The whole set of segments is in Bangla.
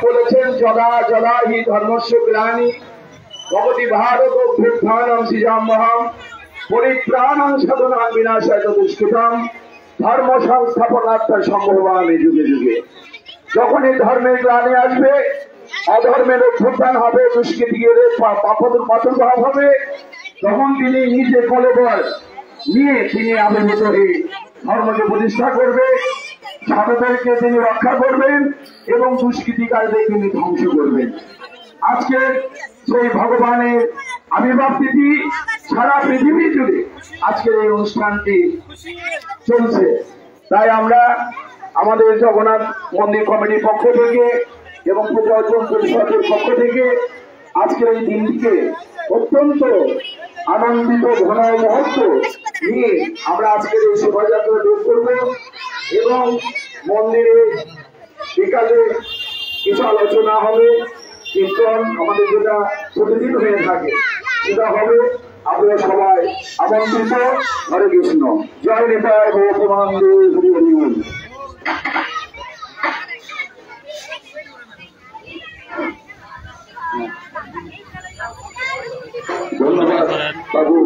বলেছেন যদা যদা হি ধর্মস্য গ্লানি ভবতি ভারত অভ্যুত্থানম সৃজাম্যহম পরিত্রাণং সাধনাং বিনাশায় দুষ্কৃতম ধর্ম সংস্থাপনার্থে সম্ভবামি যুগে যুগে। যখন এই ধর্মের গ্লানি আসবে, অধর্মের অভ্যুত্থান হবে, দুষ্কৃতির পতন হবে, তখন তিনি নিজে কলেবর নিয়ে তিনি আবির্ভূত হয়ে ধর্মকে প্রতিষ্ঠা করবে, সাধুদেরকে তিনি রক্ষা করবেন এবং দুষ্কৃতিকারীদের তিনি ধ্বংস করবেন। আজকে সেই ভগবানের আবির্ভাব তিথি সারা পৃথিবী জুড়ে আজকের এই অনুষ্ঠানটি চলছে। তাই আমরা আমাদের জগন্নাথ মন্দির কমিটির পক্ষ থেকে এবং পূজার্চন পরিষদের পক্ষ থেকে আজকের এই দিনটিকে অত্যন্ত আনন্দিত ঘন মুহূর্ত নিয়ে আমরা আজকের এই শোভাযাত্রা বের করব এবং মন্দিরে বিকালে কিছু আলোচনা হবে, কীর্তন আমাদের যেটা প্রতিদিন হয়ে থাকে সেটা হবে। আপনারা সবাই আমন্ত্রিত। হরে কৃষ্ণ। জয় নেতায় ভগবান। ধন্যবাদ বাবু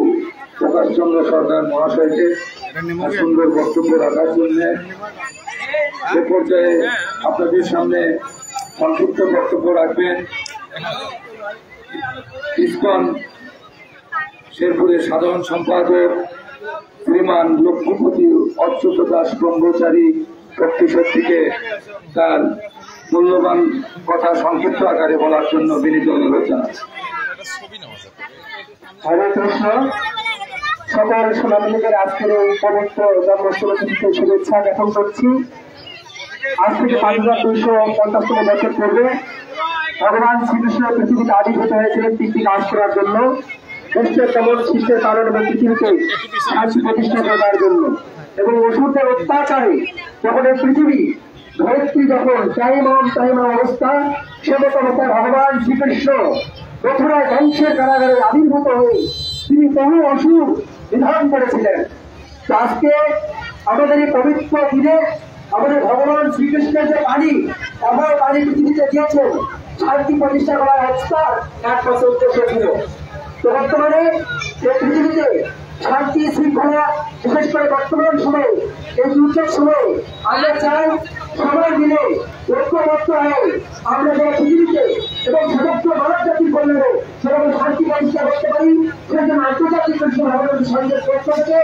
প্রকাশ চন্দ্র সরকার মহাশয়কে সুন্দর বক্তব্য রাখার জন্য। এ পর্যায়ে আপনাদের সামনে সংক্ষিপ্ত বক্তব্য রাখবেন ইসকন শেরপুরের সাধারণ সম্পাদক শ্রীমান লক্ষ্মীপতি অচ্যুত দাস ব্রহ্মচারী। শক্তিকে তার মূল্যবান কথা সংক্ষিপ্ত আকারে বলার জন্য বিনীত অনুরোধ জানাচ্ছি। হরে কৃষ্ণ। সকল সোনামণিদের আজকের এই পবিত্র জন্মোৎসবকে শুভেচ্ছা জ্ঞাপন করছি। আজ থেকে 5250তম বছর পূর্বে ভগবান শ্রীকৃষ্ণ পৃথিবীতে আবির্ভূত হয়েছিলেন তিনটি কাজ করার জন্য। দেশের তেমন শিষ্টের কারণ এবং পৃথিবীতে শান্তি প্রতিষ্ঠা করার জন্য এবং অসুরদের অত্যাচারে যখন এই পৃথিবী ধরিত্রী যখন টাইম অবস্থা, সেমত অবস্থায় ভগবান শ্রীকৃষ্ণ মথুরায় ধ্বংসের কারাগারে আবির্ভূত হয়ে তিনি বহু অসুর নিধন করেছিলেন। আজকে আমাদের এই পবিত্র দিনে আমাদের ভগবান শ্রীকৃষ্ণের যে বাণী, অমর বাণী পৃথিবীতে দিয়েছেন, শান্তি প্রতিষ্ঠা করার অবস্থার 1 বছর উদ্দেশ্য ছিল। তো বর্তমানে এই পৃথিবীতে শান্তি শৃঙ্খলা, বিশেষ করে বর্তমান সময়ে এই যুদ্ধের সময়ে আমরা চাই সবাই মিলে ঐক্যবদ্ধ হয়ে আমরা যারা পৃথিবীতে এবং সমস্ত মানব জাতির কল্যাণে সেরকম শান্তি প্রতিষ্ঠা করতে পারি, সেই জন্য আন্তর্জাতিক সংঘের পক্ষ থেকে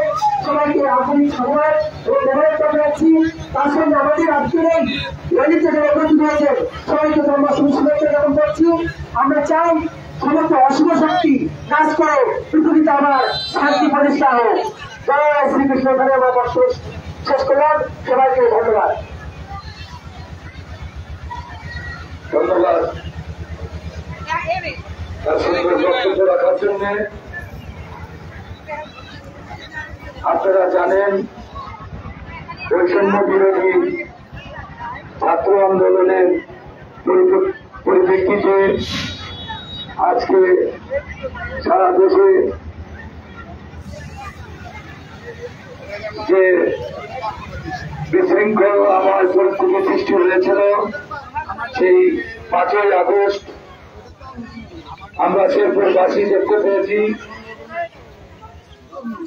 সবাইকে আধুনিক সংবাদ এবং মোবাইল জানাচ্ছি। তার সঙ্গে আমাদের আজকের এই র্যালিতে যারা উপস্থিত হয়েছেন সবাইকে জন্মাষ্টমী শুভেচ্ছা জ্ঞাপন করছি। আমরা চাই সমস্ত অশুভ শক্তি কাজ করে পৃথিবীতে আবার শান্তি প্রতিষ্ঠা হোক। জয় শ্রীকৃষ্ণ। ধন্যবাদ। শেষ করলাম। সবাইকে ধন্যবাদ। ধন্যবাদ তার সুন্দর বক্তব্য রাখার জন্য। আপনারা জানেন বৈষম্য বিরোধী ছাত্র আন্দোলনের পরিপ্রেক্ষিতে আজকে সারা দেশে যে বিশৃঙ্খল আমার পরিস্থিতি সৃষ্টি হয়েছিল, সেই 5ই আগস্ট আমরা শেরপুরবাসী দেখতে পেয়েছি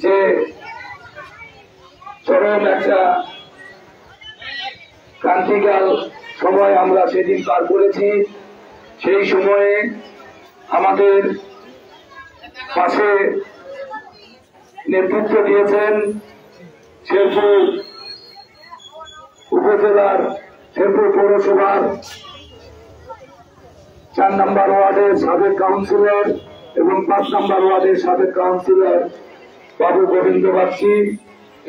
যে চরম একটা ক্রান্তিকাল সময় আমরা সেদিন পার করেছি। সেই সময়ে আমাদের পাশে নেতৃত্ব দিয়েছেন শেরপুর উপজেলার শেরপুর পৌরসভার 4 নম্বর ওয়ার্ডের সাবেক কাউন্সিলর এবং 5 নম্বর ওয়ার্ডের সাবেক কাউন্সিলর বাবু গোবিন্দ বাগচি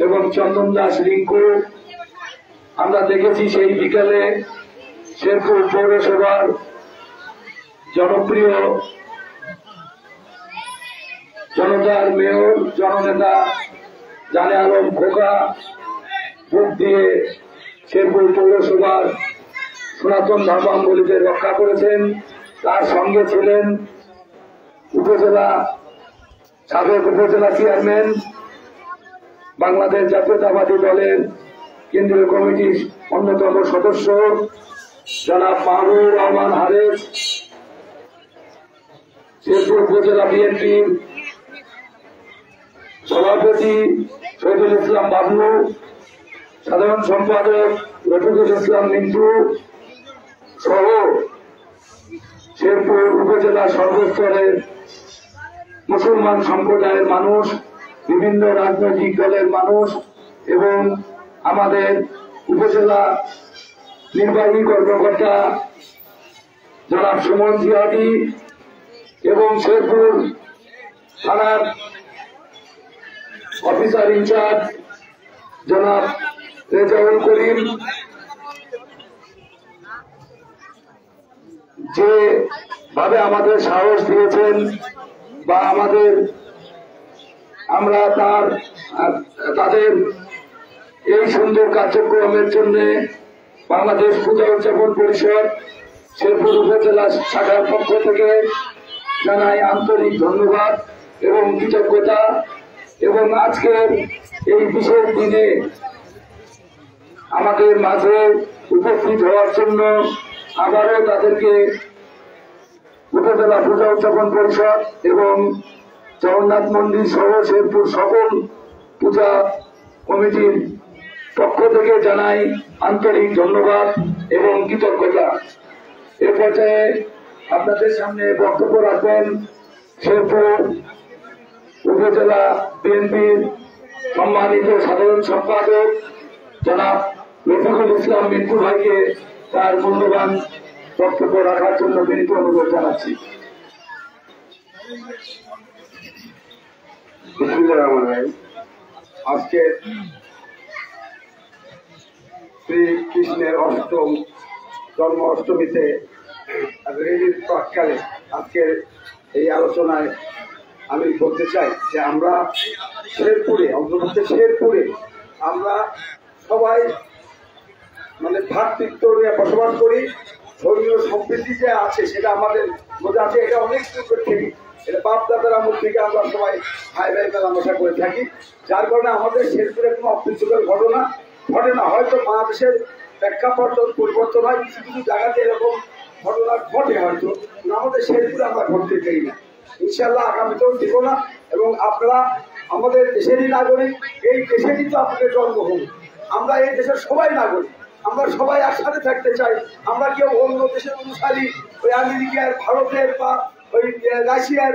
এবং চন্দন দাস রিঙ্কু। আমরা দেখেছি সেই বিকালে শেরপুর পৌরসভার জনপ্রিয় জনতার মেয়র জননেতা জানে আলম খোকা ভোট দিয়ে শেরপুর পৌরসভার সনাতন ধর্মাবলম্বীদের রক্ষা করেছেন। তার সঙ্গে ছিলেন সাবেক উপজেলা চেয়ারম্যান, বাংলাদেশ জাতীয়তাবাদী দলের কেন্দ্রীয় কমিটির অন্যতম সদস্য জনাব মাহবুব রহমান হারেস, শেরপুর উপজেলা বিএনপির সভাপতি শহীদুল ইসলাম বাবলু, সাধারণ সম্পাদক রফিকুল ইসলাম মিন্টু সহ শেরপুর উপজেলা সর্বস্তরের মুসলমান সম্প্রদায়ের মানুষ, বিভিন্ন রাজনৈতিক দলের মানুষ এবং আমাদের উপজেলা নির্বাহী কর্মকর্তা জনাব সুমন জিহাদি এবং শেরপুর থানার অফিসার ইনচার্জ জনাব রেজাউল করিম, যেভাবে আমাদের সাহস দিয়েছেন বা আমরা তাদের এই সুন্দর কার্যক্রমের জন্য বাংলাদেশ পূজা উদযাপন পরিষদ শেরপুর উপজেলা শাখার পক্ষ থেকে জানাই আন্তরিক ধন্যবাদ এবং কৃতজ্ঞতা। এবং আজকের এই বিশেষ দিনে আমাদের মাঝে উপস্থিত হওয়ার জন্য আবারও তাদেরকে উপজেলা পূজা উদযাপন পরিষদ এবং জগন্নাথ মন্দির সহ শেরপুর সকল পূজা কমিটির পক্ষ থেকে জানাই আন্তরিক ধন্যবাদ এবং কৃতজ্ঞতা। এ পর্যায়ে আপনাদের সামনে বক্তব্য রাখবেন শেরপুর উপজেলা বিএনপির সম্মানিত সাধারণ সম্পাদক জনাব রফিকুল ইসলাম মিন্টু ভাইকে তার মূল্যবান বক্তব্য রাখার জন্য বিনীত অনুরোধ জানাচ্ছি। আজকে শ্রীকৃষ্ণের অষ্টম জন্ম অষ্টমীতে প্রাককালে আজকের এই আলোচনায় আমি বলতে চাই যে আমরা শেরপুরে অন্তর্ভুক্ত শেরপুরে আমরা সবাই মানে ভ্রাতৃত্ব নিয়ে বসবাস করি। ধর্মীয় সম্প্রীতি যে আছে সেটা আমাদের মধ্যে আছে, এটা অনেক যুগের থেকে, এটা বাপ দাদার আমল থেকে আমরা সবাই ভাই ভাই মেলামেশা করে থাকি। যার কারণে আমাদের শেরপুরে কোনো অপ্রীতিকর ঘটনা ঘটে না। হয়তো বাংলাদেশের প্রেক্ষাপট পরিবর্তন হয়, কিছু কিছু জায়গাতে এরকম ঘটনা ঘটে হয়তো, আমাদের শেরপুরে আমরা ঘটতে চাই না। ইনশাল্লাহ আগামীতেও দিব না। এবং আপনারা আমাদের দেশেরই নাগরিক, এই দেশেরই তো আপনাদের জন্মভূমি, আমরা এই দেশের সবাই নাগরিক, আমরা সবাই একসাথে থাকতে চাই। আমরা কেউ অন্য দেশের অনুসারী, ওই আমেরিকার, ভারতের বা ওই রাশিয়ার,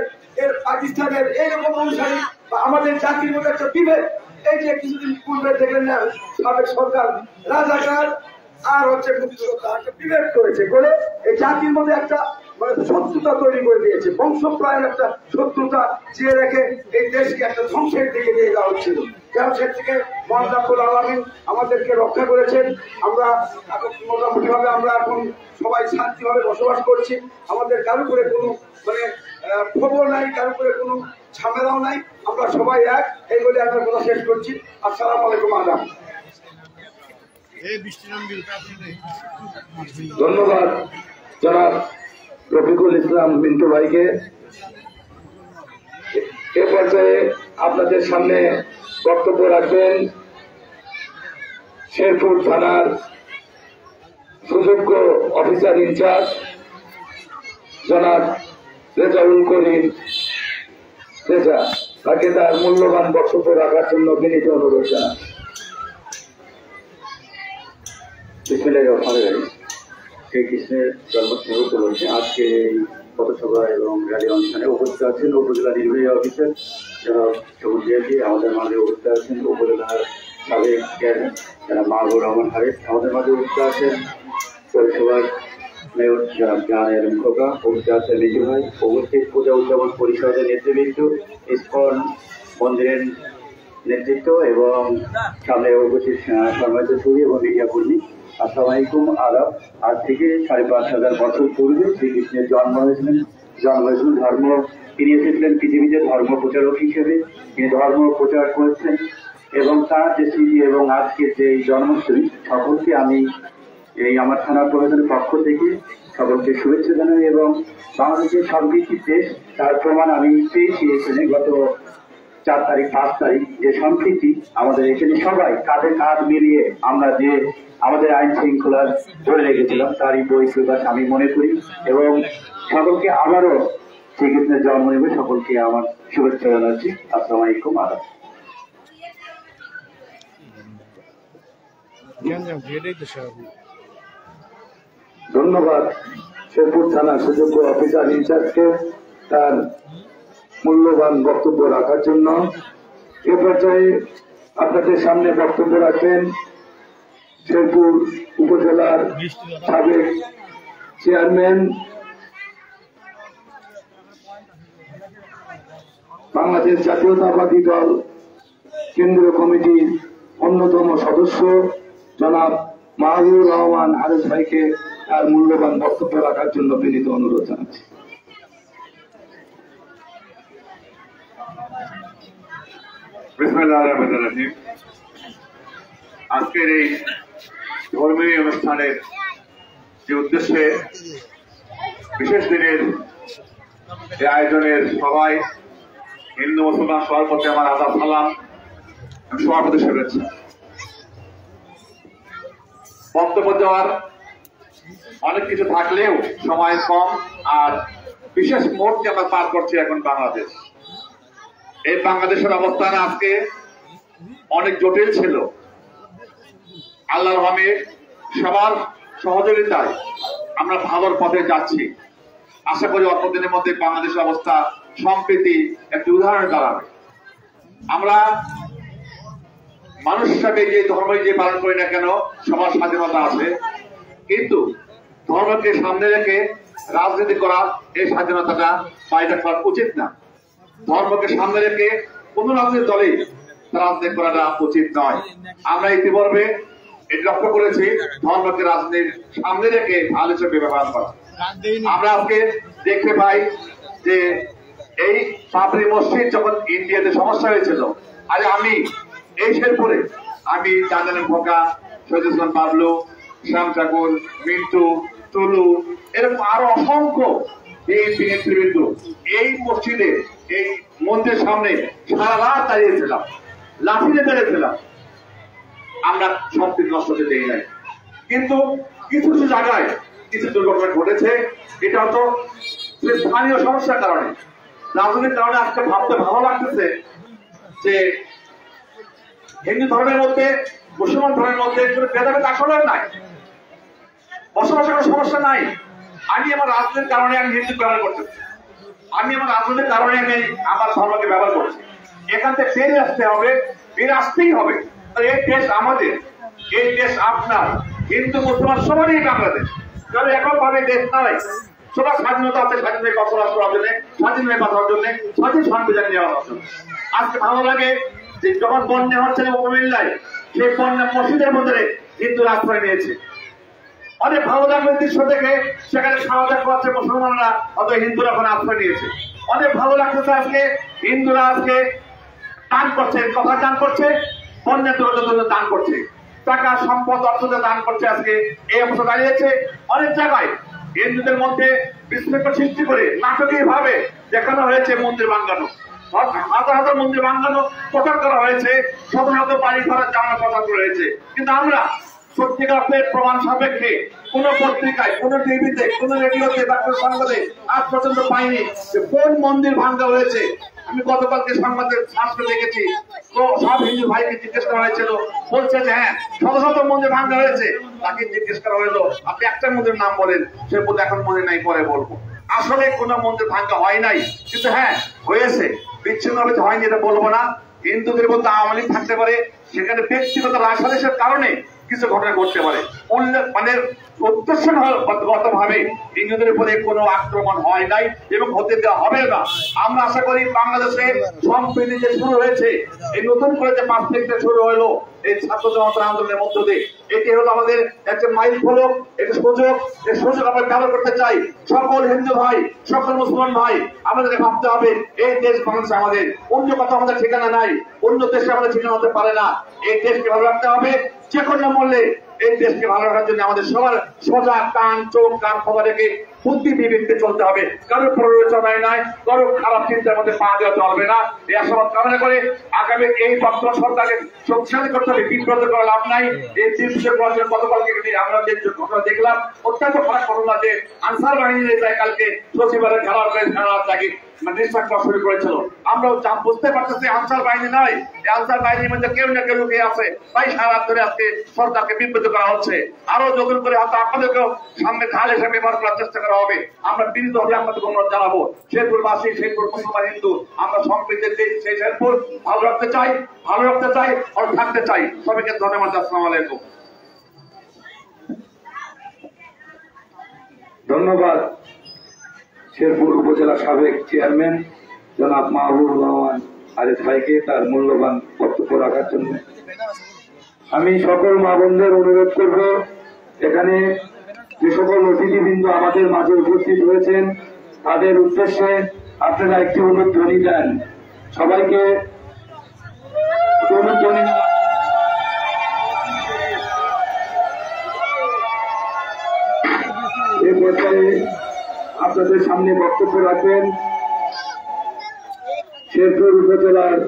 পাকিস্তানের এইরকম অনুসারী বা আমাদের জাতির মধ্যে একটা বিভেদ, এই যে কিছুদিন পূর্বে দেখলেন না সাবেক সরকার রাজাকার আর হচ্ছে মুক্তিযোদ্ধা একটা বিভেদ করেছে, করে এই জাতির মধ্যে একটা মানে শত্রুতা তৈরি করে দিয়েছে, বংশপ্রায়ের একটা শত্রুতা চেয়ে রেখে এই দেশকে একটা ধ্বংসের দিকে নিয়ে যাওয়া হচ্ছিল। যেন সে থেকে মহান রাব্বুল আলামিন আমাদেরকে রক্ষা করেছেন। আমরা মোটামুটি ভাবে আমরা এখন সবাই শান্তিভাবে বসবাস করছি। আমাদের কারো করে কোনো মানে খবর নাই, কারো করে কোনো ঝামেলাও নাই, আমরা সবাই এক। এই বলে আমরা কথা শেষ করছি। আসসালামু আলাইকুম। আদাব। ধন্যবাদ জনাব রফিকুল ইসলাম মিন্টু ভাইকে। এ পর্যায়ে আপনাদের সামনে বক্তব্য রাখবেন শেরপুর থানার সুযোগ্য অফিসার ইনচার্জ জনাব রেজাউল করিম রেজা, তাকে তার মূল্যবান বক্তব্য রাখার জন্য বিনীত অনুরোধ জানাচ্ছি। শ্রীকৃষ্ণের জন্মোৎসব উপলক্ষে আজকে এই পথসভা এবং র্যালি অনুষ্ঠানে উপস্থিত আছেন উপজেলা নির্বাহী অফিসার জনাব সুমন জিহাদি, আমাদের মাঝে উপস্থিত আছেন উপজেলার সাবেক চেয়ারম্যান জনাব মাহবুব রহমান হারেস, আমাদের মাঝে উপস্থিত আছেন পৌরসভার মেয়র জনাব জাহান আলম খোকা, উপস্থিত আছেন মিজু ভাই, উপস্থিত পূজা উদযাপন পরিষদের নেতৃবৃন্দ, ইসকন মন্দিরের নেতৃত্ব এবং সামনে উপস্থিত সম্মানিত ছবি এবং মিডিয়া কর্মী। আসসালামু আলাইকুম। আদাব। আজ থেকে 5,500 বছর পূর্বে শ্রীকৃষ্ণের জন্ম হয়েছিল। ধর্ম তিনি এসেছিলেন পৃথিবীতে ধর্ম প্রচারক হিসেবে, তিনি ধর্ম প্রচার করেছেন এবং তার যে স্মৃতি এবং আজকের যে জন্মোৎসবী, সকলকে আমি এই আমার থানা প্রশাসনের পক্ষ থেকে সকলকে শুভেচ্ছা জানাই। এবং বাংলাদেশের সম্প্রীতির দেশ, তার প্রমাণ আমি পেয়েছি এখানে গত 4 তারিখ 5 তারিখ যে সম্প্রীতি আমাদের এখানে সবাই কাঁধে কাঁধ মিলিয়ে আমরা যে আমাদের আইন শৃঙ্খলা ধরে রেখেছিলাম, তারই পরিপ্রেক্ষিতে আমি মনে করি। এবং সকলকে আবারও শ্রীকৃষ্ণের জন্ম নেবে সকলকে আমার শুভেচ্ছা জানাচ্ছি। আসসালামু আলাইকুম। আদাব। ধন্যবাদ শেরপুর থানার সুযোগ্য অফিসার ইনচার্জকে তার মূল্যবান বক্তব্য রাখার জন্য। এ পর্যায়ে আপনাদের সামনে বক্তব্য রাখবেন শেরপুর উপজেলার সাবেক চেয়ারম্যান, বাংলাদেশ জাতীয়তাবাদী দল কেন্দ্রীয় কমিটির অন্যতম সদস্য জনাব মাহবুবুর রহমান হারেস ভাইকে তার মূল্যবান বক্তব্য রাখার জন্য বিনীত অনুরোধ জানাচ্ছি। বিসমিল্লাহির রহমানির রহিম। আজকের এই ধর্মীয় অনুষ্ঠানের যে উদ্দেশ্যে বিশেষ দিনের এই আয়োজনের সবাই হিন্দু মুসলমান সবার প্রতি আমার আদাব সালাম, সবার প্রতি শুভেচ্ছা। বক্তব্য দেওয়ার অনেক কিছু থাকলেও সময় কম, আর বিশেষ মোড়কে আমরা পার করছি এখন বাংলাদেশ। এই বাংলাদেশের অবস্থান আজকে অনেক জটিল ছিল। আল্লাহর রহমে সবার সহযোগিতায় আমরা ভালোর পথে যাচ্ছি। আশা করি অল্প দিনের মধ্যে বাংলাদেশের অবস্থা সম্প্রীতি একটি উদাহরণ দাঁড়াবে। আমরা মানুষ হিসাবে যে ধর্মই যে পালন করি না কেন সবার স্বাধীনতা আছে, কিন্তু ধর্মকে সামনে রেখে রাজনীতি করা এই স্বাধীনতাটা বাইরে করা উচিত না। ধর্মকে সামনে রেখে কোন রাজনৈতিক দলে রাজনীতি করাটা উচিত নয়। আমরা ইতিপূর্বে এটি লক্ষ্য করেছি ধর্মকে রাজনীতির সামনে রেখে ভালো হিসেবে ব্যবহার করা। আমরা আজকে দেখতে পাই যে এই বাবরি মসজিদ যখন ইন্ডিয়াতে সমস্যা হয়েছিল, আরে আমি এই শেরপুরে আমি জানেন ভোকা, শহীদ ইসলাম বাবলু, শ্যাম ঠাকুর, মিন্টু, টুলু, এরকম আরো অসংখ্য এই মসজিদে এই মন্দিরের সামনে সারা রাত দাঁড়িয়েছিলাম, লাঠিতে দাঁড়িয়েছিলাম। আমরা সম্পত্তি নষ্ট হতে দেই নাই, কিন্তু কিছু কিছু জায়গায় কিছু দুর্ঘটনা ঘটেছে। এটা তো স্থানীয় সমস্যার কারণে, রাজনৈতিক কারণে আজকে ভাবতে ভালো লাগতেছে যে হিন্দু ধর্মের মধ্যে মুসলমান ধর্মের মধ্যে ভেদাভেদ আসলে নাই, বসবাসের কোনো সমস্যা নাই। আমি আমার রাজনীতির কারণে আমি হিন্দু ব্যবহার করতেছি, আমি আমার রাজনীতির কারণে আমি আমার ধর্মকে ব্যবহার করছি। এখান থেকে ফিরে আসতে হবে, ফিরে আসতেই হবে। এই দেশ আমাদের, এই দেশ আপনার, হিন্দু মুসলমান সবারই বাংলাদেশ। কারণ এখন ভাবে দেশ নয়, সবার স্বাধীনতা আছে, স্বাধীনভাবে বসবাস করার জন্য, স্বাধীনভাবে বাঁচার জন্য, স্বাধীন সংবিধান নেওয়ার জন্য। আজকে ভালো লাগে যে যখন বন্যা হচ্ছে কুমিল্লায়, সেই বন্যা মসজিদের মধ্যে হিন্দুরা আশ্রয় নিয়েছে। অনেক ভালো লাগবে দৃশ্য দেখে, সেখানে খাওয়া দাওয়া করছে মুসলমানরা, অথবা হিন্দুরা ওখানে আশ্রয় নিয়েছে। অনেক ভালো লাগতেছে আজকে হিন্দুরা আজকে দান করছে, কথা দান করছে, বন্যা দুর্যোগের জন্য দান করছে, টাকা সম্পদ অর্থতে দান করছে। আজকে এই অবস্থা দাঁড়িয়েছে অনেক জায়গায় হিন্দুদের মধ্যে বিশৃঙ্খলা সৃষ্টি করে নাটকীয় ভাবে দেখানো হয়েছে মন্দির ভাঙানো, হাজার হাজার মন্দির ভাঙানো প্রচার করা হয়েছে, শত শত বাড়ি ঘরের জানা প্রচার করা হয়েছে। কিন্তু আমরা সত্যিকারের প্রমাণ সাপেক্ষে কোন পত্রিকায়, কোন টিভিতে, কোন রেডিওতে বা কোন সংবাদে আজ পর্যন্ত পাইনি যে কোন মন্দির ভাঙ্গা হয়েছে। আমি গতকালকে সংবাদের শাস্ত্রে দেখেছি, তো সব হিন্দু ভাইকে জিজ্ঞেস করা হয়েছিল, বলছে যে হ্যাঁ শত শত মন্দির ভাঙ্গা হয়েছে। তাকে জিজ্ঞেস করা হলো আপনি একটা মন্দির নাম বলেন, সে বলতে এখন মনে নাই, পরে বলবো। আসলে কোন মন্দির ভাঙ্গা হয় নাই, কিন্তু হ্যাঁ হয়েছে, বিচ্ছিন্নভাবে হয়নি এটা বলবো না। হিন্দুদের মধ্যে আওয়ামী লীগ থাকতে পারে, সেখানে ব্যক্তিগত রাজসাদেশের কারণে কিছু ঘটনা ঘটতে পারে, মানে উদ্দেশ্যগত ভাবে হিন্দুদের উপরে কোনো আক্রমণ হয় নাই এবং হতে দেওয়া হবে না। আমরা আশা করি বাংলাদেশে সম্প্রীতি যে শুরু হয়েছে, এই নতুন করে যে 5 তারিখে শুরু হলো এই ছাত্র জনতা আন্দোলনের মধ্য দিয়ে, এটি হলো আমাদের একটা মাইল ফলক, এটা সুযোগ। এই সুযোগ আমরা ব্যবহার করতে চাই। সকল হিন্দু ভাই, সকল মুসলমান ভাই, আমাদের ভাবতে হবে এই দেশ বাংলাদেশ আমাদের, অন্য কথা আমাদের ঠিকানা নাই, অন্য দেশে আমাদের ঠিকানা হতে পারে না। এই দেশকে ভালো রাখতে হবে, যে কোনো মূল্যে এই দেশকে ভালো রাখার জন্য আমাদের সবার সোজা কান চোখ কান খবর রেখে বুদ্ধি বিবেকতে চলতে হবে। কারোর প্ররোচনায় নাই, কারোর খারাপ চিন্তার মধ্যে পা দেওয়া চলবে না। এই আশাবাদ কামনা করে আগামী এই বর্তমান সরকারকে শক্তিশালী করতে হবে, বিব্রত করা লাভ নাই। এই 300 গতকালকে আমরা যে ঘটনা দেখলাম অত্যন্ত খারাপ ঘটনা, যে আনসার বাহিনীর কালকে সচিবালয় খেলার তাকে নিঃশ্বাস শুরু করেছিল। আমরাও বুঝতে পারতেছি আনসার বাহিনী নয়, এই আনসার বাহিনীর মধ্যে কেউ না কেউ লুকিয়ে আছে, তাই সারা ধরে আজকে সরকারকে বিব্রত করা হচ্ছে। আরো নতুন করে হয়তো আপনাদেরকেও সামনে ঢাল হিসেবে ব্যবহার করার চেষ্টা করা হবে। আমরা বিনীত হবে আপনাদের অনুরোধ জানাবো, শেরপুরবাসী, শেরপুর মুসলমান হিন্দু, আমরা সম্প্রীতির দেশ, সেই শেরপুর ভালো রাখতে চাই, ভালো রাখতে চাই, আর থাকতে চাই। সবাইকে ধন্যবাদ। আসসালামু আলাইকুম। ধন্যবাদ শেরপুর উপজেলা সাবেক চেয়ারম্যান জনাব মাহবুবুর রহমান আরিফ ভাইকে তার মূল্যবান বক্তব্য রাখার জন্য। আমি সকল মা বোনদের অনুরোধ করব, এখানে যে সকল অতিথিবৃন্দ আমাদের মাঝে উপস্থিত হয়েছেন তাদের উদ্দেশ্যে আপনারা একটি অনুধ্বনি দেন। সবাইকে অনুধ্বনি এই পর্যায়ে আপনাদের সামনে বক্তব্য রাখবেন শেরপুর উপজেলার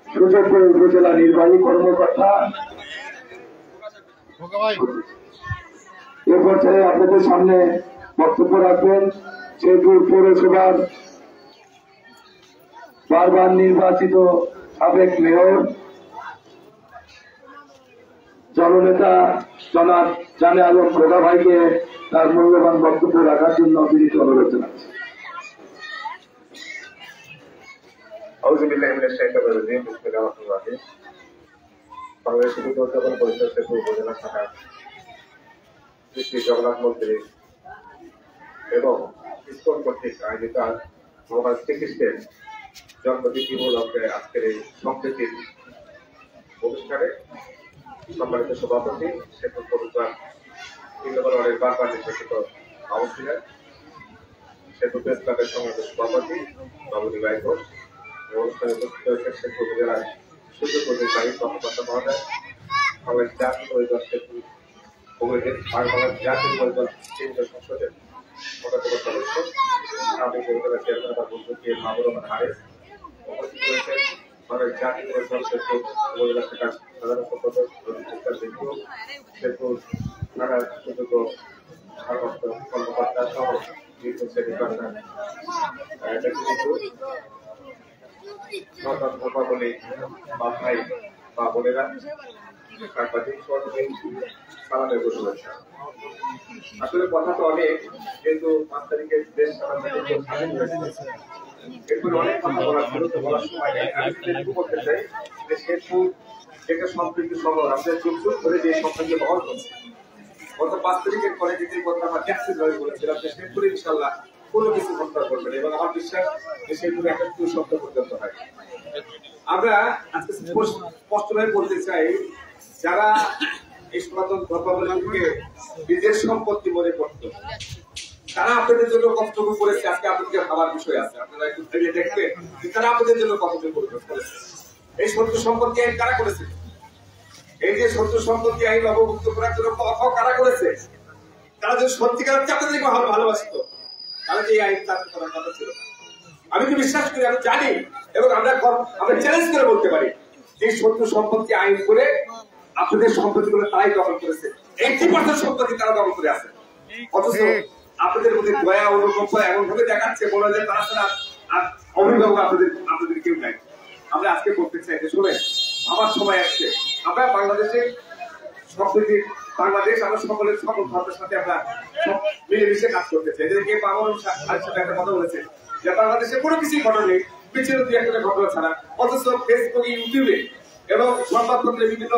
সুযোগ্য উপজেলা নির্বাহী কর্মকর্তা। এ পর্যায়ে আপনাদের সামনে বক্তব্য রাখবেন শেরপুর পৌরসভার বারবার নির্বাচিত সাবেক মেয়র জননেতা জনাব জানে আলম খোদা ভাইকে তার মূল্যবান বক্তব্য রাখার জন্য বিনীত অনুরোধ জানাচ্ছি। বাংলাদেশ উদ্যোগন পরিষদ শেরপুর উপজেলা শাখার শ্রী জগন্নাথ মন্ত্রী এবং ইসকন কর্তৃক আয়োজিত ভগবান শ্রীকৃষ্ণের জন্মতিথি উপলক্ষে আজকের এই সম্প্রীতির অনুষ্ঠানে সম্মানিত সভাপতি শেরপুর পৌরসভা 3 নম্বর ওয়ার্ডের বারবার নির্বাচিত কাউন্সিলর, শেরপুর প্রেস ক্লাবের সম্মানিত সভাপতি বাবুদি ভাই ঘোষ, অনুষ্ঠানে উপস্থিত হয়েছেন শেরপুর উপজেলার সুযোগ্য নির্বাহী কর্মকর্তা মহোদয়, বাংলাদেশ জাতীয় পরিদল শেরপুর বাংলাদেশ জাতীয় পরিদল কেন্দ্রীয় সংসদের অন্যতম সদস্য সাবেক উপজেলা চেয়ারম্যান বা বন্ধু কে মাহবুবুর রহমান হারেস, উপস্থিত হয়েছেন বাংলাদেশ জাতীয় পরিদল শেরপুর উপজেলা শাখার সাধারণ সম্পাদক শেরপুর থানার সুযোগ্য কর্মকর্তা সহ বিভিন্ন শ্রেণীর ধর্মাবলী বা ভাই বা বোনেরা, সাংবাদিক সালামের শুভেচ্ছা। আসলে কথা তো অনেক, কিন্তু 5 তারিখের দেশ স্বাধীন হয়েছে, এরপরে অনেক কথা বলার ছিল, তো বলার সময় নেই। আমি যেটুকু বলতে চাই যে শেরপুর একটা সম্পৃক্ত শহর, আমাদের যুগ যুগ ধরে যে সম্পর্কে বহন করছে। গত 5 তারিখের পরে যেটি কথা আমরা ট্যাক্সি ধরে বলেছিলাম যে শেরপুরে ইনশাল্লাহ কোনো কিছু হত্যা করবেন, এবং আমার বিশ্বাস যে শেরপুরে একটা শব্দ পর্যন্ত হয়। আমরা আজকে স্পষ্টভাবে বলতে চাই, যারা এই সনাতন ধর্মাবলম্বীকে নিজের সম্পত্তি মনে করত, তারা আপনাদের জন্য কতটুকু করেছে আজকে আপনাদের ভাবার বিষয় আছে। আপনারা একটু ভেবে দেখবেন যে তারা আপনাদের জন্য কতটুকু করেছে। এই শত্রু সম্পত্তি আইন কারা করেছে? এই যে শত্রু সম্পত্তি আইন অবমুক্ত করার জন্য কারা করেছে? তারা যদি সত্যিকার আপনাদেরকে ভালোবাসত, তারা যে এই আইন চালু করার কথা ছিল না। আমি তো বিশ্বাস করি, আমি জানি, এবং আমরা চ্যালেঞ্জ করে বলতে পারি যে শত্রু সম্পত্তি আইন করে আপনাদের সম্পত্তিগুলো তারাই দখল করেছে। 80% সম্পত্তি তারা দখল করে আছে। অথচ আপনাদের মধ্যে দয়া অনুকম্পা এমন ভাবে দেখাচ্ছে মনে হয় তারা ছাড়া আর অভিভাবক আপনাদের কেউ নাই। আমরা আজকে বলতে চাই যে শুনে আমার সময় আসছে, আমরা বাংলাদেশে সম্প্রীতির বাংলাদেশ, আমরা সকলের সকল ধর্মের সাথে আমরা মিলেমিশে কাজ করতে চাই। এদেরকে বাংলার সাথে একটা কথা বলেছে যে বাংলাদেশে কোনো কিছুই ঘটনা নেই, পিছিয়ে 2-1টা ঘটনা ছাড়া। অথচ ফেসবুক, ইউটিউবে এবং সংবাদপত্রে বিভিন্ন,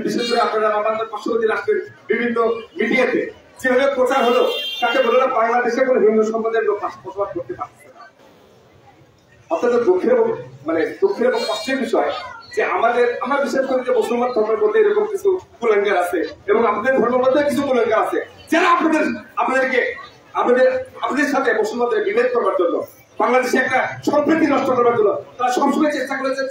বিশেষ করে আপনারা আমাদের পার্শ্ববর্তী রাষ্ট্রের বিভিন্ন মিডিয়াতে যেভাবে প্রচার হলো, তাকে বলল না বাংলাদেশে কোনো হিন্দু সম্প্রদায়ের লোক বসবাস করতে পারছে না। অত্যন্ত দুঃখের এবং কষ্টের বিষয় যে আমরা বিশেষ করে যে মুসলমান ধর্মের মধ্যে এরকম কিছু কুলাঙ্গার আছে, এবং আপনাদের ধর্মের মধ্যে কিছু কুলাঙ্গার আছে, যারা আপনাদের সাথে মুসলমানদের বিভেদ করবার জন্য, বাংলাদেশে একটা সম্প্রীতি নষ্ট করবার জন্য তারা সবসময় চেষ্টা করেছে,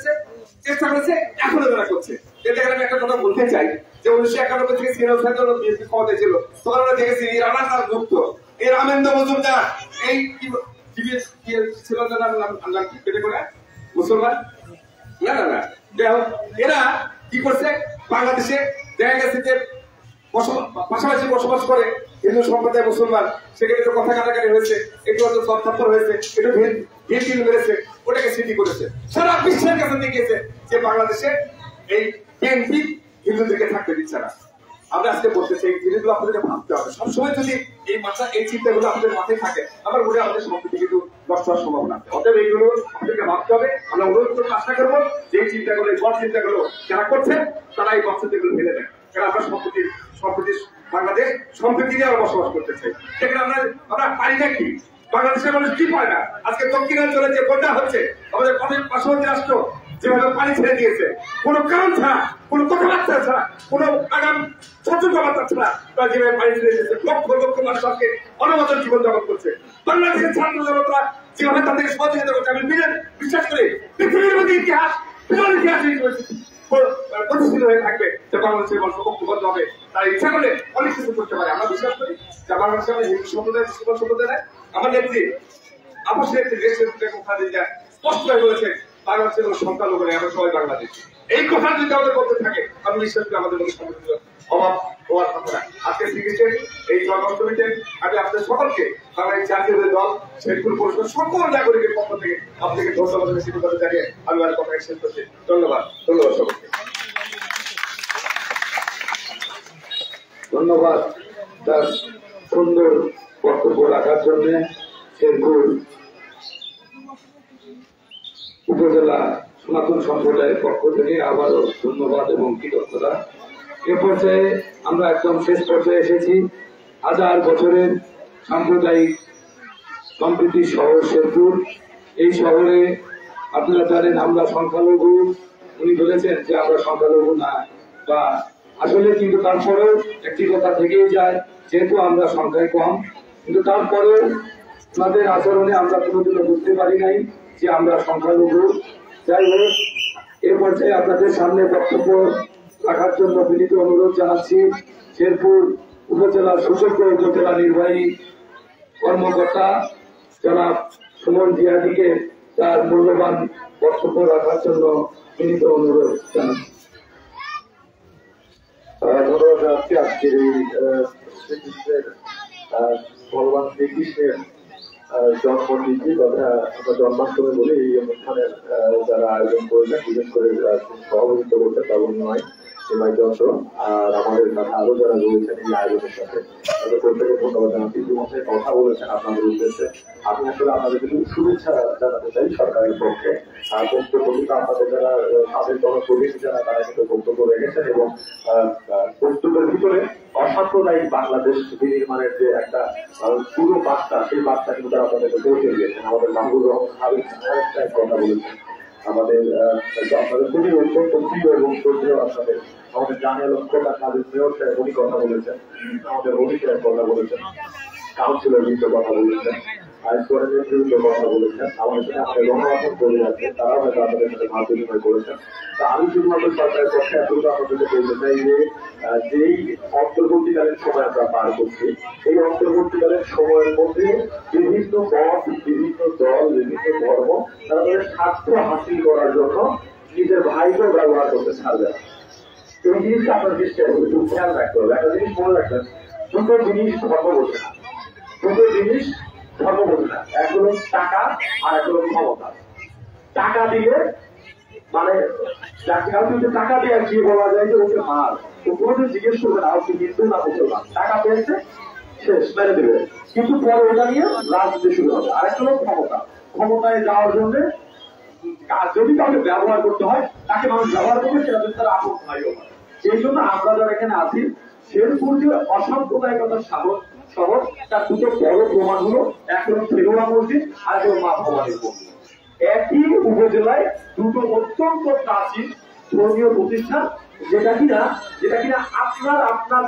এখনো তারা করছে। এতে আমি একটা কথা বলতে চাই যে 1991 থেকে সিনিয়র সেন্ট্রাল বিএনপি ক্ষমতায় ছিল, তখন আমরা দেখেছি এই রানাসার গুপ্ত, এই রামেন্দ্র মজুমদার, এই ছিল নাম কি কেটে করে মুসলমান, না না না, এরা কি করছে বাংলাদেশে দেখা গেছে যে পাশাপাশি বসবাস করে হিন্দু সম্প্রদায় মুসলমান, সেখানে একটু কথা কাটাকাটি হয়েছে, একটু হয়তো সত্যাপর হয়েছে, একটু ভিড় মেরেছে, ওটাকে স্মৃতি করেছে, সারা বিশ্বের কাছে দেখিয়েছে যে বাংলাদেশে এই বিএনপি হিন্দুদেরকে থাকতে দিচ্ছে না। আমরা আজকে বলতে চাই জিনিসগুলো আপনাদেরকে ভাবতে হবে সবসময়। যদি এই চিন্তাগুলো আপনাদের মাথায় থাকে, আমার মনে হয় আমাদের সম্পত্তি কিন্তু নষ্ট হওয়ার সম্ভাবনা আছে। অতএব এইগুলো আপনাদেরকে ভাবতে হবে। আমরা অনুরোধ করে আশা করবো যে এই চিন্তাগুলো, এই বড় চিন্তাগুলো যারা করছেন তারা এই বড় চিন্তাগুলো ফেলে দেন, কারণ আমরা সম্পত্তি বাংলাদেশ সম্পত্তি নিয়ে আমরা বসবাস করতে চাই। সেখানে আমরা পারি না কি, বাংলাদেশের মানুষ কি পায় না? আজকে দক্ষিণাঞ্চলে যে বন্যা হচ্ছে, আমাদের পার্শ্ববর্তী রাষ্ট্র যেভাবে পানি ছেড়ে দিয়েছে, কোনো কারণ ছাড়া, কোনো কথাবার্তা ছাড়া, কোনো আগাম সচেতনতা ছাড়া তারা যেভাবে পানি ছেড়ে দিয়েছে, লক্ষ লক্ষ মানুষ আজকে অনবরত জীবনযাপন করছে। বাংলাদেশের ছাত্র জনতা যেভাবে তাদেরকে সহযোগিতা করছে, আমি বিশ্বাস করি পৃথিবীর মধ্যে ইতিহাস প্রতিষ্ঠিত হয়ে থাকবে যে বাংলাদেশের মানুষ ঐক্যবদ্ধ হবে, তারা ইচ্ছা করলে অনেক কিছু করতে পারে। আমরা বিশ্বাস করি যে বাংলাদেশে আমরা হিন্দু সম্প্রদায় মুসলমান সম্প্রদায় আমার নেত্রী আপসের একটি দেশের স্পষ্টভাবে বলেছে বাংলাদেশের কোনো সংখ্যালঘু নেই, আমরা সবাই বাংলাদেশ। এই কথা যদি আমাদের মধ্যে থাকে, আমি বিশ্বাস করি আমাদের মধ্যে সমৃদ্ধ অভাব হওয়ার কথা না। আজকে শিখেছেন এই জন্মাষ্টমীতে আমি আপনাদের সকলকে বাংলাদেশ জাতীয় দল শেরপুর পৌরসভার সকল নাগরিকের পক্ষ থেকে আপনাকে ধন্যবাদ স্বীকৃতি জানিয়ে আমি আর কথা শেষ করছি। ধন্যবাদ, ধন্যবাদ সকলকে। ধন্যবাদ তার সুন্দর বক্তব্য রাখার জন্য শেরপুর উপজেলা সনাতন সম্প্রদায়ের পক্ষ থেকে আবারও ধন্যবাদ এবং কৃতজ্ঞতা। এ পর্যায়ে আমরা একদম শেষ পর্যায়ে এসেছি। হাজার বছরের সাম্প্রদায়িক সম্প্রীতির শহর শেরপুর। এই শহরে আপনারা জানেন আমরা সংখ্যালঘু, উনি বলেছেন যে আমরা সংখ্যালঘু না, বা আসলে কিন্তু তারপরেও একটি কথা থেকেই যায়, যেহেতু আমরা সংখ্যায় কম, কিন্তু তারপরেও আমাদের আচরণে আমরা কোনোদিনও বুঝতে পারি নাই যে আমরা সংখ্যালঘু। যাই হোক, এ পর্যায়ে আপনাদের সামনে বক্তব্য রাখার জন্য বিনীত অনুরোধ জানাচ্ছি শেরপুর উপজেলার সুযোগ্য উপজেলা নির্বাহী কর্মকর্তা জনাব সুমন জিয়াদিকে তার মূল্যবান বক্তব্য রাখার জন্য বিনীত অনুরোধ জানাচ্ছি। ধন্যবাদ জানাচ্ছি। আজকের এই শ্রীকৃষ্ণের ভগবান শ্রীকৃষ্ণের জন্মতিথি তথা আমরা জন্মাষ্টমী বলে এই অনুষ্ঠানের যারা আয়োজন করেছেন, বিশেষ করে সহযোগিতা করতে পারবেন নয় সেবাই যন্ত্র আর আমাদের সাথে আরো যারা রয়েছেন এই আয়োজনের সাথে তাদের প্রত্যেকে ধন্যবাদ জানাচ্ছি। ইতিমধ্যে কথা বলেছেন আপনাদের উদ্দেশ্যে, আমি আসলে আপনাদের কিছু শুভেচ্ছা জানাতে চাই সরকারের পক্ষে। আর বক্তব্য আপনাদের যারা তাদের জনপ্রতিনিধি যারা তারা কিন্তু বক্তব্য রেখেছেন এবং বক্তব্যের ভিতরে অসাম্প্রদায়িক বাংলাদেশ বিনির্মাণের যে একটা পুরো বার্তা, সেই বার্তা কিন্তু তারা আপনাদেরকে পৌঁছে দিয়েছেন। আমাদের মাহবুব রহমান হাবিব কথা বলেছেন, আমাদের খুবই অত্যন্ত প্রিয় এবং শ্রদ্ধেয় আপনাদের আমাদের জানিয়া লক্ষ্যটা কাজের মেয়র সাহেব উনি কথা বলেছেন, আমাদের রবি সাহেব কথা বলেছেন, কাউন্সিলর বিরুদ্ধে কথা বলেছেন, আইসনের বিরুদ্ধে কথা বলেছেন, আমাদের সাথে আমাদের গণমাধ্যম করে যাচ্ছে, তারাও হয়তো আপনাদের সাথে ভাব বিনিময় করেছেন। তা আমি শুধুমাত্র সরকারের পক্ষে এতটা আপনাদেরকে বলতে চাই যে যেই অন্তর্বর্তীকালীন সময় আমরা পার করছি, এই অন্তর্বর্তীকালীন সময়ের মধ্যে বিভিন্ন মত, বিভিন্ন দল, বিভিন্ন ধর্ম তাদের স্বার্থ হাসিল করার জন্য নিজের ভাইকে ব্যবহার করতে ছাড়বে না। এই জিনিসটা আপনার একটু খেয়াল রাখতে হবে। একটা জিনিস মনে রাখবেন, দুটো জিনিস ধর্ম বোঝে না, দুটো জিনিস ধর্ম বোঝে না। এক হলো টাকা আর এক হলো ক্ষমতা। টাকা দিয়ে মানে কাউকে টাকা দিয়ে কি বলা যায় যে ওকে মার, তো কোনোদিন জিজ্ঞেস করবে না ওকে হিন্দু না মুসলমান, টাকা পেয়েছে শেষ মেরে দেবে, কিন্তু পরে ওটা নিয়ে রাজনীতি শুরু হবে। আরেকটা হলো ক্ষমতা। ক্ষমতায় যাওয়ার জন্য যদি কাউকে ব্যবহার করতে হয়, তাকে মানুষ ব্যবহার করবে, সেটা যদি তার আপন ভাইও হয়। সেই জন্য আমরা যারা এখানে আছি, শেরপুর যে অসাম্প্রদায়িকতার শহর, তার দুটো বড় প্রমাণ হলো, এক হলো ফেরোয়া মসজিদ আর এক হলো মা ভবানীর মন্দির। একই উপজেলায় দুটো অত্যন্ত প্রাচীন ধর্মীয় প্রতিষ্ঠান, যেটা কিনা আপনার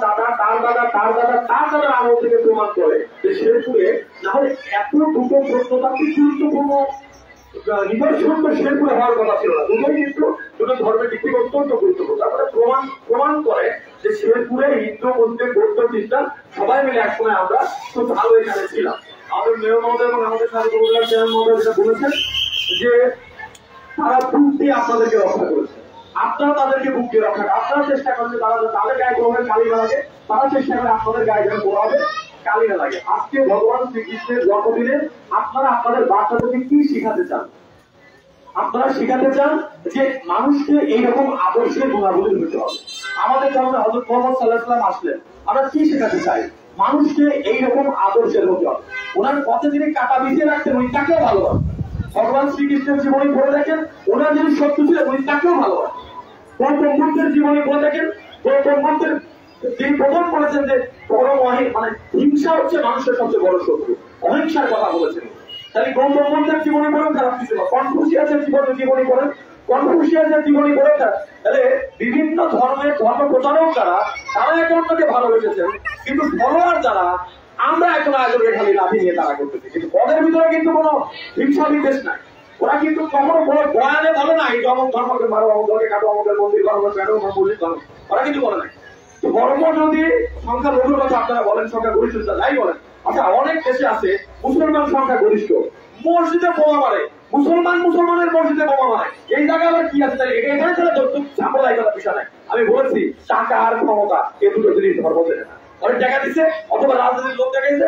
দাদা, তার দাদা, তার দাদা, তার দাদার আমল থেকে প্রমাণ করে যে শেরপুরে না হলে এত দুটো প্রত্নতাত্ত্বিক গুরুত্বপূর্ণ নিদর্শন তো শেরপুরে হওয়ার কথা ছিল না, দুটোই কিন্তু দুটো ধর্মের দিক থেকে অত্যন্ত গুরুত্বপূর্ণ। তারপরে প্রমাণ করে যে শেরপুরে হিন্দু মুসলিম বৌদ্ধ খ্রিস্টান সবাই মিলে একসময় আমরা খুব ভালো এখানে ছিলাম। আমাদের মেয়র মহোদয় এবং আমাদের সাথে চেয়ারম্যান মহোদয় যেটা বলেছেন যে তারা বুক দিয়ে আপনাদেরকে রক্ষা করেছে, আপনারা তাদেরকে বুক দিয়ে রক্ষা, আপনারা চেষ্টা করেন যে তারা তাদের গায়ে কোনো কালি না লাগে, তারা চেষ্টা করে আপনাদের গায়ে যেন কোনো হবে কালি না লাগে। আজকে ভগবান শ্রীকৃষ্ণের জন্মদিনে আপনারা আপনাদের বাচ্চাদেরকে কি শিখাতে চান? আপনারা শিখাতে চান যে মানুষকে এইরকম আদর্শের গুণাবলী হতে হবে। আমাদের ধর্মে হযরত মুহাম্মদ সাল্লাল্লাহু আলাইহি ওয়াসাল্লাম আসলেন, আমরা কি শেখাতে চাই? মানুষকে এইরকম আদর্শের হতে হবে। ওনার পথে যিনি কাটা বিছিয়ে রাখতেন উনি তাকেও ভালোবাসেন। ভগবান শ্রীকৃষ্ণের জীবনী পড়ে দেখেন, ওনার যিনি শত্রু ছিলেন উনি তাকেও ভালোবাসেন। গৌতম বুদ্ধের জীবনী পড়ে দেখেন, গৌতম বুদ্ধের তিনি প্রথম বলেছেন যে মানে হিংসা হচ্ছে মানুষের সবচেয়ে বড় শত্রু, অহিংসার কথা বলেছেন। তাহলে গৌতম বুদ্ধের জীবনী পড়েন, খারাপ কিছু না। কনফুসিয়াসের জীবনী পড়েন, কনফুসিয়াসের জীবনী পড়েন। তাহলে বিভিন্ন ধর্মের ধর্ম প্রচারক যারা, তারা একে অন্যকে ভালোবেসেছেন, কিন্তু ফলোয়ার যারা আমরা এখন আয়োজনে খালি লাঠি নিয়ে তারা করতেছি, কিন্তু পদের ভিতরে কিন্তু কোনো হিংসা বিদ্বেষ নাই। ওরা কিন্তু কখনো কোনো বয়ানে বলে না এই অমুক ধর্মকে মারো, অমুক ধর্মকে কাটো, আমাদের মন্দির বানাবো, মসজিদ বানাবো, ওরা কিন্তু বলে নাই। ধর্ম যদি সংখ্যা লঘুর কথা আপনারা বলেন, সংখ্যা গরিষ্ঠতা যাই বলেন, আচ্ছা অনেক দেশে আছে মুসলমান সংখ্যা গরিষ্ঠ, মসজিদে বোমা মারে, মুসলমানের মসজিদে বোমা মারে, এই জায়গায় আবার কি আছে? তাহলে এখানে তাহলে ঝামেলাই করার বিষয় নাই। আমি বলেছি টাকা আর ক্ষমতা এই দুটো জিনিস ধর্ম দেয় না। অনেক টাকা দিচ্ছে অথবা রাজনীতির লোক দেখাইছে,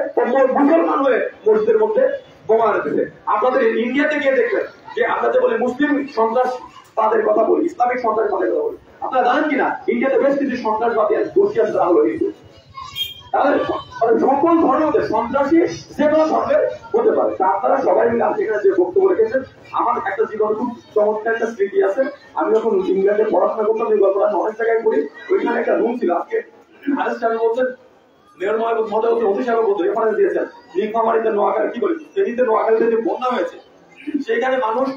মুসলমান হয়ে মসজিদের মধ্যে বোমা দিচ্ছে। আপনাদের ইন্ডিয়াতে গিয়ে দেখবেন যে আমরা যে বলি মুসলিম সন্ত্রাসবাদের কথা বলি, ইসলামিক সন্ত্রাসবাদের কথা বলি, আপনারা জানেন কিনা ইন্ডিয়াতে বেশ কিছু সন্ত্রাসবাদী গোষ্ঠী আছে তারা হলো হিন্দু। তাহলে সকল ধর্মদের সন্ত্রাসী যে কোনো ধর্মের হতে পারে। আপনারা সবাই মিলে আজকে এখানে যে বক্তব্য রেখেছেন, আমার একটা জীবন খুব চমৎকার একটা স্মৃতি আছে। আমি যখন ইংল্যান্ডে পড়াশোনা করতাম, এই গল্পটা অনেক জায়গায় করি, ওইখানে একটা রুম ছিল। আজকে হারেস সাহেব বলছেন, মেয়র মহোদয় অতি সাহেব বলছেন, রেফারেন্স দিয়েছেন নীলফামারীতে নোয়াখালী কি বলি ফেনীতে নোয়াখালীতে যে বন্যা হয়েছে, সেইখানে মানুষ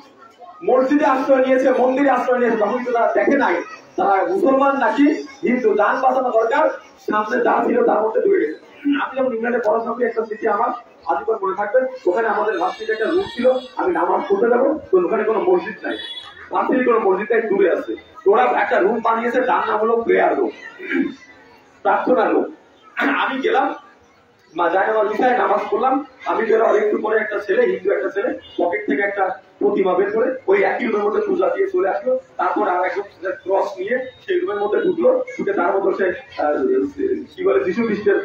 মসজিদে আশ্রয় নিয়েছে, মন্দিরে আশ্রয় নিয়েছে। তখন কিন্তু তারা দেখে নাই তারা মুসলমান নাকি হিন্দু, যান বাঁচানো দরকার, সামনে যা ছিল তার মধ্যে ঢুকে গেছে। আমি যখন ইংল্যান্ডে পড়াশোনা করি, একটা স্মৃতি আমার আজীবন মনে থাকবে। ওখানে আমাদের ভার্সিটিতে একটা রুম ছিল, আমি নামাজ পড়তে যাবো, তো ওখানে কোনো মসজিদ নাই, ভার্সিটির কোনো মসজিদটাই দূরে আছে। ওরা একটা রুম বানিয়েছে, তার নাম হলো প্রেয়ার রুম, প্রার্থনা রুম। আমি গেলাম, জায়গা বিছায় নামাজ পড়লাম। আমি বেরো একটু পরে একটা ছেলে, হিন্দু একটা ছেলে, পকেট থেকে একটা প্রতিমা বের করে ওই একই রুমের মধ্যে পূজা দিয়ে চলে আসলো। তারপর আর একজন ক্রস নিয়ে সেই রুমের মধ্যে ঢুকলো, ঢুকে তার মধ্যে সে কি বলে যিশু খ্রিস্টের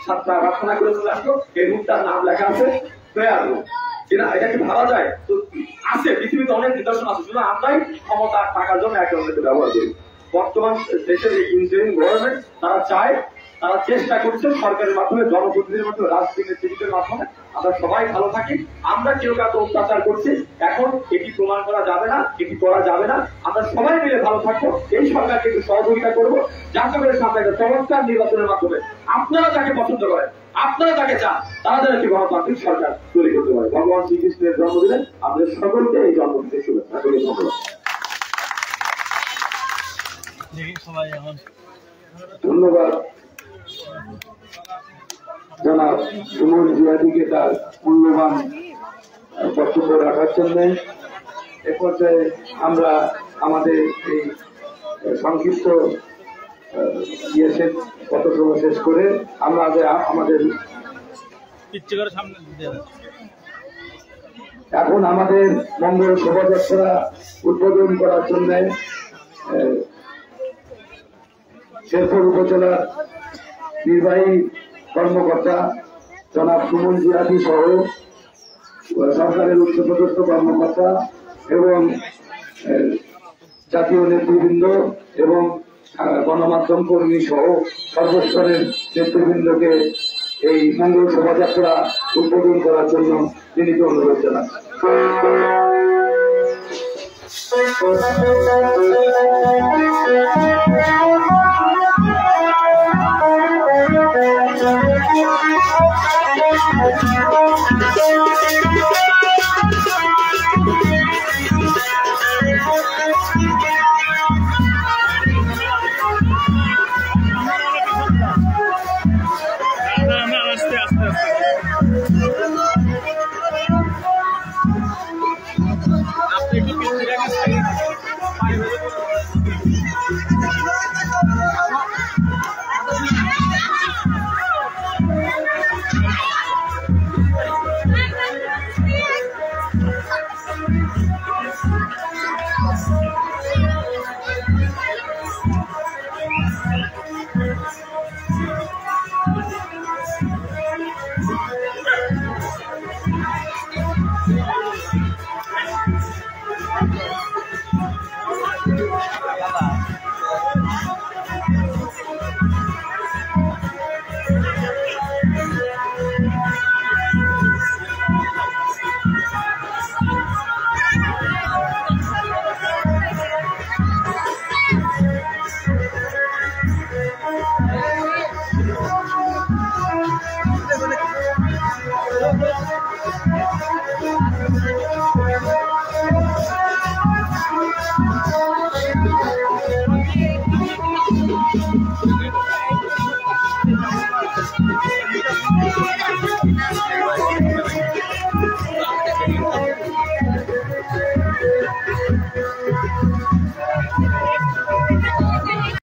সাতটা প্রার্থনা করে চলে আসলো। এই রুমটার নাম লেখা আছে প্রেয়ার রুম। কিনা এটা কি ভাবা যায়? তো আছে, পৃথিবীতে অনেক নিদর্শন আছে, শুধু আমরাই ক্ষমতা টাকার জন্য একে অন্যকে ব্যবহার করি। বর্তমান দেশের এই ইন্টারিম গভর্নমেন্ট তারা চায়, তারা চেষ্টা করছে সরকারের মাধ্যমে, জনপ্রতিনিধির মাধ্যমে, রাজনৈতিক নেতৃত্বের মাধ্যমে আমরা সবাই ভালো থাকি। আমরা কেউ কাউকে অত্যাচার করছি, এখন এটি প্রমাণ করা যাবে না, এটি করা যাবে না। আমরা সবাই মিলে ভালো থাকবো, এই সরকারকে একটু সহযোগিতা করবো, যাতে করে সামনে একটা চমৎকার নির্বাচনের মাধ্যমে আপনারা যাকে পছন্দ করেন, আপনারা যাকে চান, তারা যেন একটি গণতান্ত্রিক সরকার তৈরি করতে পারে। ভগবান শ্রীকৃষ্ণের জন্মদিনে আপনাদের সকলকে এই জন্মদিনের শুভেচ্ছা। ধন্যবাদ। ধন্যবাদ জনাব সুমন জিয়াদিকে তার মূল্যবান বক্তব্য রাখার জন্য। এ পর্যায়ে আমরা আমাদের এই সংক্ষিপ্ত পথসভা শেষ করে আমরা আমাদের এখন আমাদের মঙ্গল শোভাযাত্রা উদ্বোধন করার জন্য শেরপুর উপজেলার নির্বাহী কর্মকর্তা জনাব সুমন জিয়াদি সহ সরকারের উচ্চপদস্থ কর্মকর্তা এবং জাতীয় নেতৃবৃন্দ এবং গণমাধ্যম কর্মী সহ সর্বস্তরের নেতৃবৃন্দকে এই মঙ্গল শোভাযাত্রা উদ্বোধন করার জন্য বিনীত অনুরোধ জানাচ্ছি।